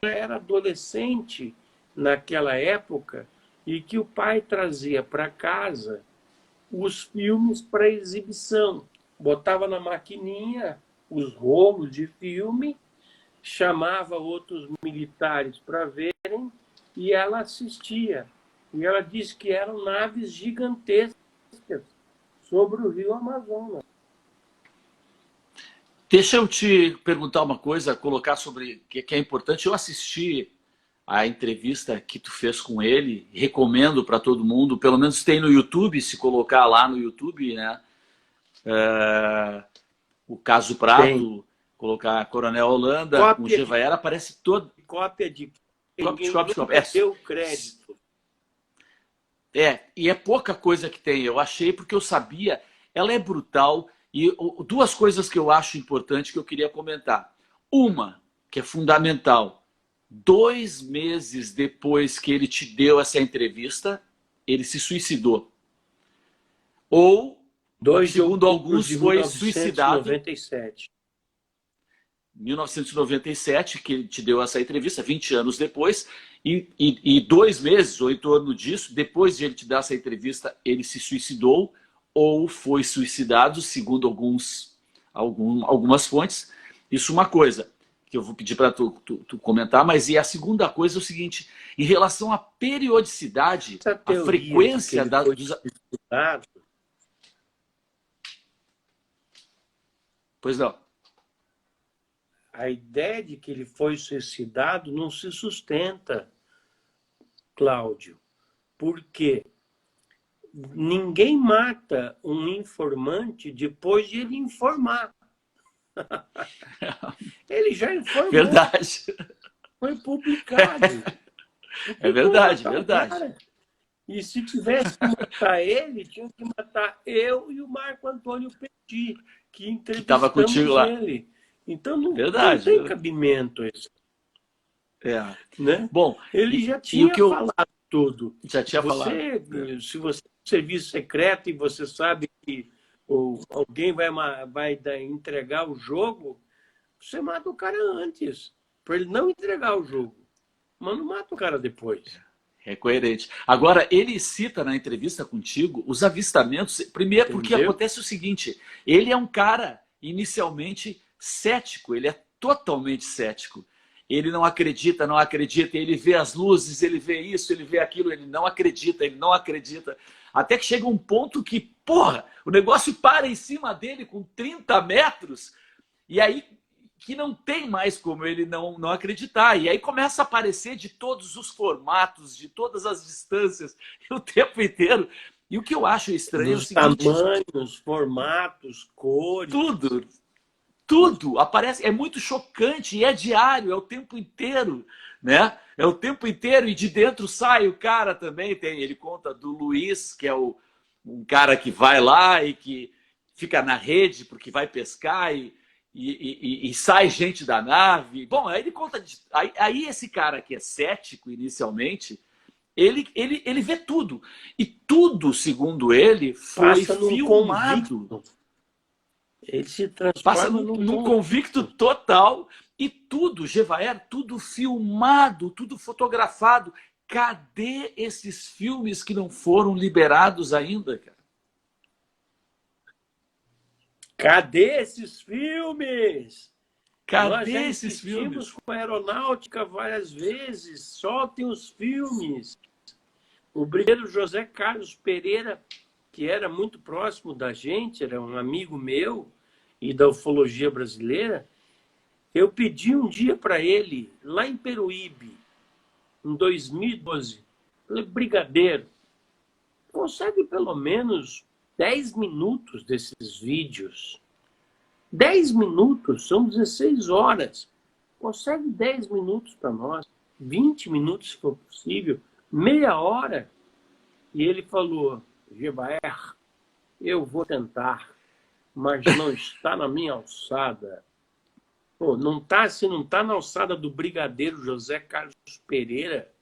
ela era adolescente naquela época e que o pai trazia para casa os filmes para exibição. Botava na maquininha os rolos de filme, chamava outros militares para verem e ela assistia. E ela disse que eram naves gigantescas sobre o rio Amazonas.
Deixa eu te perguntar uma coisa, colocar sobre que é importante. Eu assisti a entrevista que tu fez com ele, recomendo para todo mundo, pelo menos tem no YouTube, se colocar lá no YouTube, né? O Caso Prato, tem. Colocar Coronel Holanda, cópia com Gevaera, aparece todo.
Cópia de.
Cópia.
Deu crédito.
E é pouca coisa que tem, eu achei, porque eu sabia, ela é brutal, e duas coisas que eu acho importante que eu queria comentar. Uma, que é fundamental, 2 meses depois que ele te deu essa entrevista, ele se suicidou. Ou, segundo alguns, foi suicidado. 1997, que ele te deu essa entrevista, 20 anos depois, e 2 meses, ou em torno disso, depois de ele te dar essa entrevista, ele se suicidou ou foi suicidado, segundo algumas fontes. Isso é uma coisa que eu vou pedir para tu comentar, mas e a segunda coisa é o seguinte, em relação à periodicidade, a frequência dos... Pois não.
A ideia de que ele foi suicidado não se sustenta, Cláudio, porque ninguém mata um informante depois de ele informar. Ele já informou.
Verdade.
Foi publicado.
É verdade, verdade.
Cara. E se tivesse que matar ele, tinha que matar eu e o Marco Antônio Petit, que entrevistamos
contigo lá.
ele. Então não,
verdade,
não tem cabimento isso. Né?
Bom,
ele já tinha falado tudo.
Já tinha falado.
Se você é um serviço secreto e você sabe que alguém vai entregar o jogo, você mata o cara antes, para ele não entregar o jogo. Mas não mata o cara depois.
É coerente. Agora, ele cita na entrevista contigo os avistamentos. Primeiro, porque acontece o seguinte: ele é um cara inicialmente cético, ele é totalmente cético. Ele não acredita, ele vê as luzes, ele vê isso, ele vê aquilo, ele não acredita. Até que chega um ponto que, porra, o negócio para em cima dele com 30 metros, e aí que não tem mais como ele não acreditar. E aí começa a aparecer de todos os formatos, de todas as distâncias, o tempo inteiro. E o que eu acho estranho é o seguinte...
tamanhos, formatos, cores...
Tudo. tudo aparece, é muito chocante e é diário, é o tempo inteiro, né? É o tempo inteiro e de dentro sai o cara também. Ele conta do Luiz, que é um cara que vai lá e que fica na rede porque vai pescar e sai gente da nave. Bom, aí ele conta. Aí esse cara que é cético inicialmente, ele vê tudo. E tudo, segundo ele, foi
Passa num
filmado.
convicto. Ele se transforma
Passa num convicto total. E tudo, Gevaer, tudo filmado, tudo fotografado. Cadê esses filmes que não foram liberados ainda, cara?
Cadê esses filmes? Nós
Cadê
já
esses filmes?
insistimos com a aeronáutica várias vezes. Soltem os filmes. O brigadeiro José Carlos Pereira, que era muito próximo da gente, era um amigo meu e da ufologia brasileira, eu pedi um dia para ele, lá em Peruíbe, em 2012, falei, brigadeiro, consegue pelo menos 10 minutos desses vídeos? 10 minutos, são 16 horas. Consegue 10 minutos para nós? 20 minutos, se for possível? Meia hora? E ele falou, Gevaer, eu vou tentar, mas não está na minha alçada. Pô, não tá, se não está na alçada do brigadeiro José Carlos Pereira,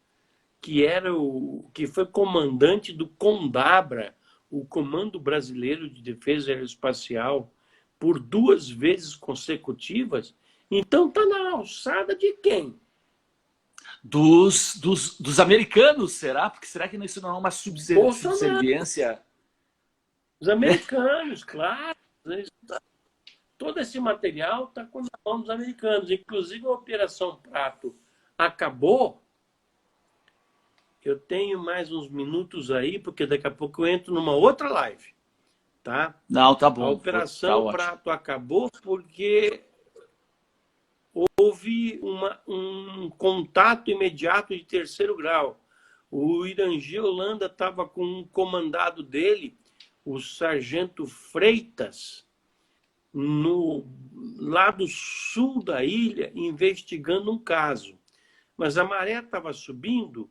que foi comandante do CONDABRA, o Comando Brasileiro de Defesa Aeroespacial, por 2 vezes consecutivas, então está na alçada de quem?
Dos americanos, será? Porque será que isso não é uma subserviência?
Os americanos, claro. Todo esse material está com a mão dos americanos. Inclusive, a Operação Prato acabou. Eu tenho mais uns minutos aí, porque daqui a pouco eu entro numa outra live. Tá?
Não, tá bom.
A Operação Prato acabou porque houve um contato imediato de 3º grau. O Irangi Holanda estava com um comandado dele, o Sargento Freitas, no lado sul da ilha, investigando um caso. Mas a maré estava subindo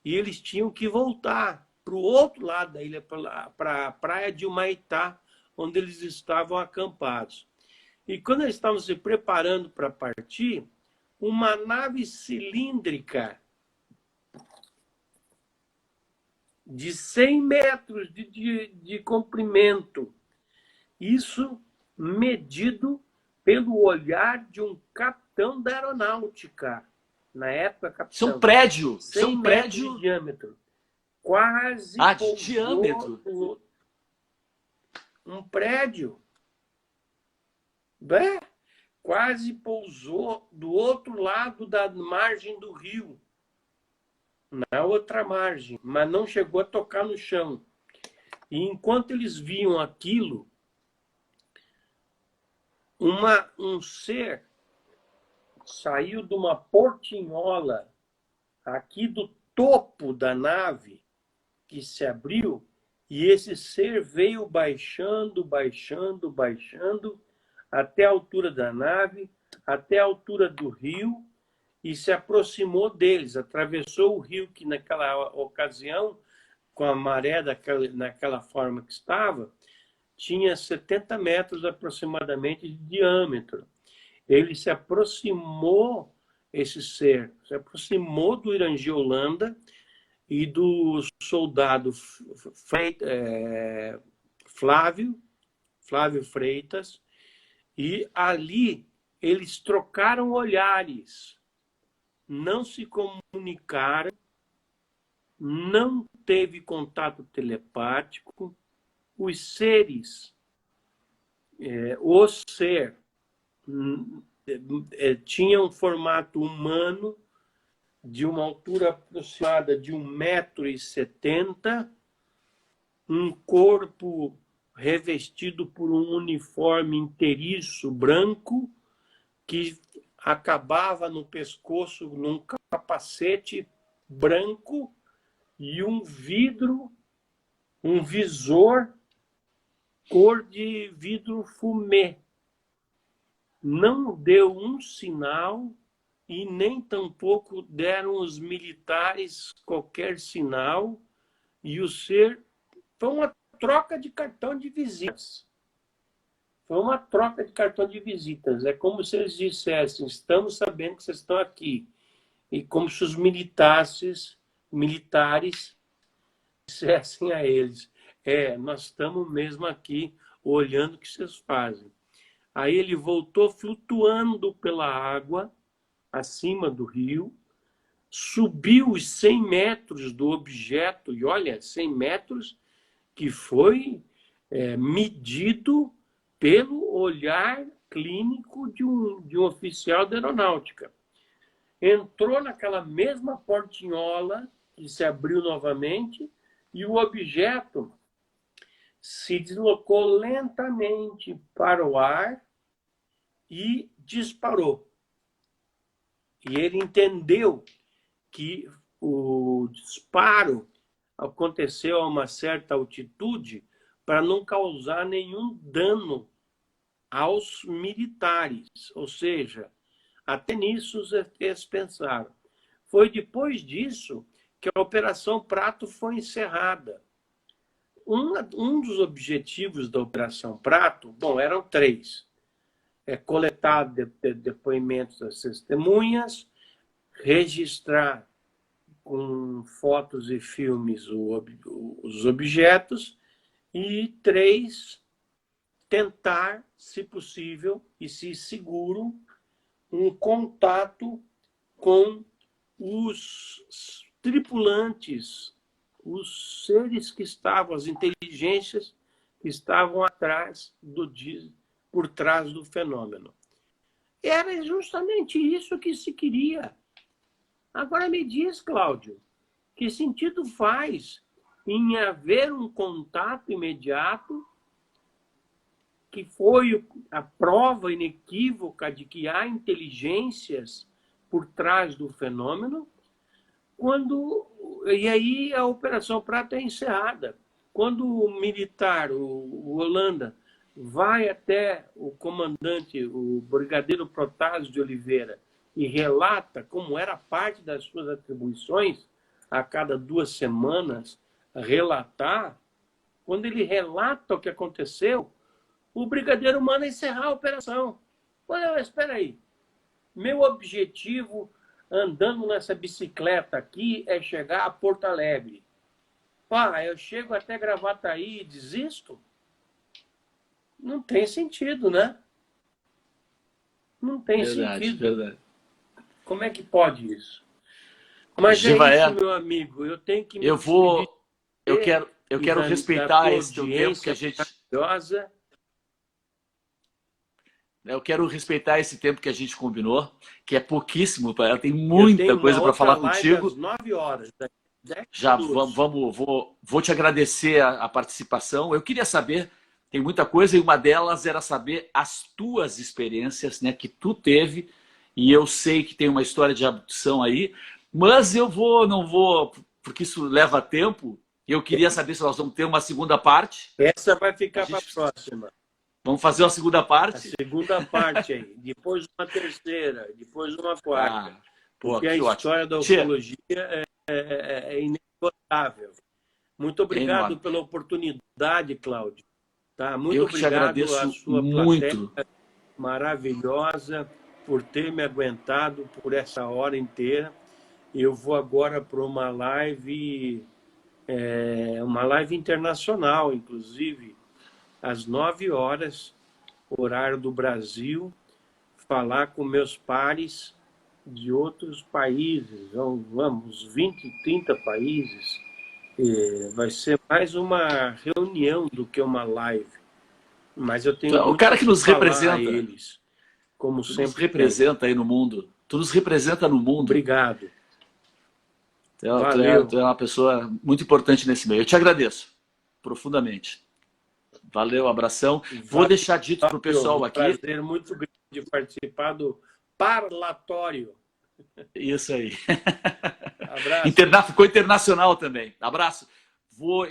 e eles tinham que voltar para o outro lado da ilha, para a praia de Humaitá, onde eles estavam acampados. E quando eles estavam se preparando para partir, uma nave cilíndrica de 100 metros de comprimento, isso medido pelo olhar de um capitão da aeronáutica, na época capitão.
Isso é um prédio.
100
isso é um prédio
metros de diâmetro. Quase
de diâmetro.
Um prédio. Né? Quase pousou do outro lado da margem do rio, na outra margem, mas não chegou a tocar no chão. E enquanto eles viam aquilo, um ser saiu de uma portinhola aqui do topo da nave, que se abriu, e esse ser veio baixando, baixando, baixando, até a altura da nave, até a altura do rio, e se aproximou deles, atravessou o rio, que naquela ocasião, com a maré naquela forma que estava, tinha 70 metros aproximadamente de diâmetro. Ele se aproximou, esse ser, se aproximou do Irangi Holanda e do soldado Flávio Freitas, e ali eles trocaram olhares, não se comunicaram, não teve contato telepático. Os seres, o ser tinha um formato humano de uma altura aproximada de 1,70 m, um corpo revestido por um uniforme inteiriço branco que acabava no pescoço num capacete branco e um vidro, um visor cor de vidro fumê. não deu um sinal e nem tampouco deram os militares qualquer sinal, e o ser foi uma troca de cartão de visitas. Foi uma troca de cartão de visitas. É como se eles dissessem: estamos sabendo que vocês estão aqui. E como se os militares dissessem a eles: nós estamos mesmo aqui olhando o que vocês fazem. Aí ele voltou flutuando pela água, acima do rio, subiu os 100 metros do objeto, e olha, 100 metros que foi medido pelo olhar clínico de um oficial da aeronáutica. Entrou naquela mesma portinhola, que se abriu novamente, e o objeto se deslocou lentamente para o ar e disparou. E ele entendeu que o disparo aconteceu a uma certa altitude para não causar nenhum dano aos militares. Ou seja, até nisso eles pensaram. Foi depois disso que a Operação Prato foi encerrada. Um dos objetivos da Operação Prato, bom, eram 3. Coletar depoimentos das testemunhas, registrar com fotos e filmes os objetos, e 3, tentar, se possível e se seguro, um contato com os tripulantes, os seres que estavam, as inteligências que estavam por trás do fenômeno. Era justamente isso que se queria. Agora me diz, Cláudio, que sentido faz em haver um contato imediato, que foi a prova inequívoca de que há inteligências por trás do fenômeno, e aí a Operação Prato é encerrada. Quando o militar, o Holanda, vai até o comandante, o brigadeiro Protásio de Oliveira, e relata como era parte das suas atribuições, a cada 2 semanas, relatar, quando ele relata o que aconteceu, o brigadeiro manda encerrar a operação. Olha, espera aí. Meu objetivo, andando nessa bicicleta aqui, é chegar a Porto Alegre. Eu chego até Gravataí e desisto? Não tem sentido, né? Não tem sentido.
Verdade.
Como é que pode isso? Mas
Givaé,
é isso, meu amigo. Eu tenho que
eu quero respeitar esse teu tempo que a gente...
maravilhosa.
Eu quero respeitar esse tempo que a gente combinou, que é pouquíssimo, tem muita coisa para falar contigo.
Às 9 horas.
Já vou te agradecer a participação. Eu queria saber, tem muita coisa, e uma delas era saber as tuas experiências, né, que tu teve, e eu sei que tem uma história de abdução aí, mas não vou, porque isso leva tempo. Eu queria saber se nós vamos ter uma segunda parte.
Essa vai ficar para a próxima.
Vamos fazer uma segunda parte?
A segunda parte aí. Depois uma terceira, depois uma quarta. Porque a história da ufologia é inesgotável. Muito obrigado pela oportunidade, Cláudio. Tá? Muito obrigado
te agradeço
à sua
muito.
plateia maravilhosa por ter me aguentado por essa hora inteira. Eu vou agora para uma live internacional, inclusive, às 9 horas, horário do Brasil, falar com meus pares de outros países, vamos, 20, 30 países. Vai ser mais uma reunião do que uma live. Mas eu tenho
o cara que nos representa
a eles, como sempre
nos representa aí no mundo. Tu nos representa no mundo.
Obrigado.
Tu é uma pessoa muito importante nesse meio. Eu te agradeço profundamente. Valeu, abração. Vou deixar dito para o pessoal aqui.
Prazer muito grande de participar do parlatório.
Isso aí.
Abraço.
Ficou internacional também. Abraço. vou,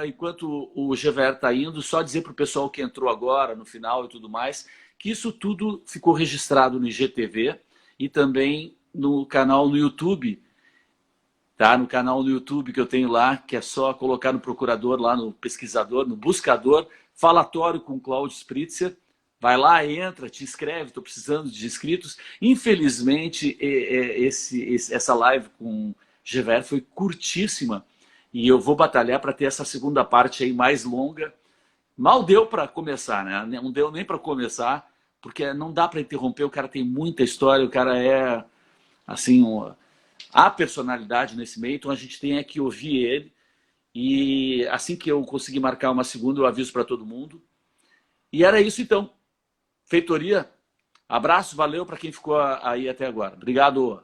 enquanto o GVR está indo, só dizer para o pessoal que entrou agora, no final e tudo mais, que isso tudo ficou registrado no IGTV e também no canal no YouTube, tá? No canal no YouTube que eu tenho lá, que é só colocar no procurador, lá no pesquisador, no buscador, Falatório com Cláudio Spritzer. Vai lá, entra, te inscreve, estou precisando de inscritos. Infelizmente, essa live com o GVR foi curtíssima e eu vou batalhar para ter essa segunda parte aí mais longa. Mal deu para começar, né? Não deu nem para começar, porque não dá para interromper, o cara tem muita história, o cara é, assim, a personalidade nesse meio, então a gente tem que ouvir ele. E assim que eu conseguir marcar uma segunda, eu aviso para todo mundo. E era isso então. Feitoria, abraço, valeu para quem ficou aí até agora. Obrigado.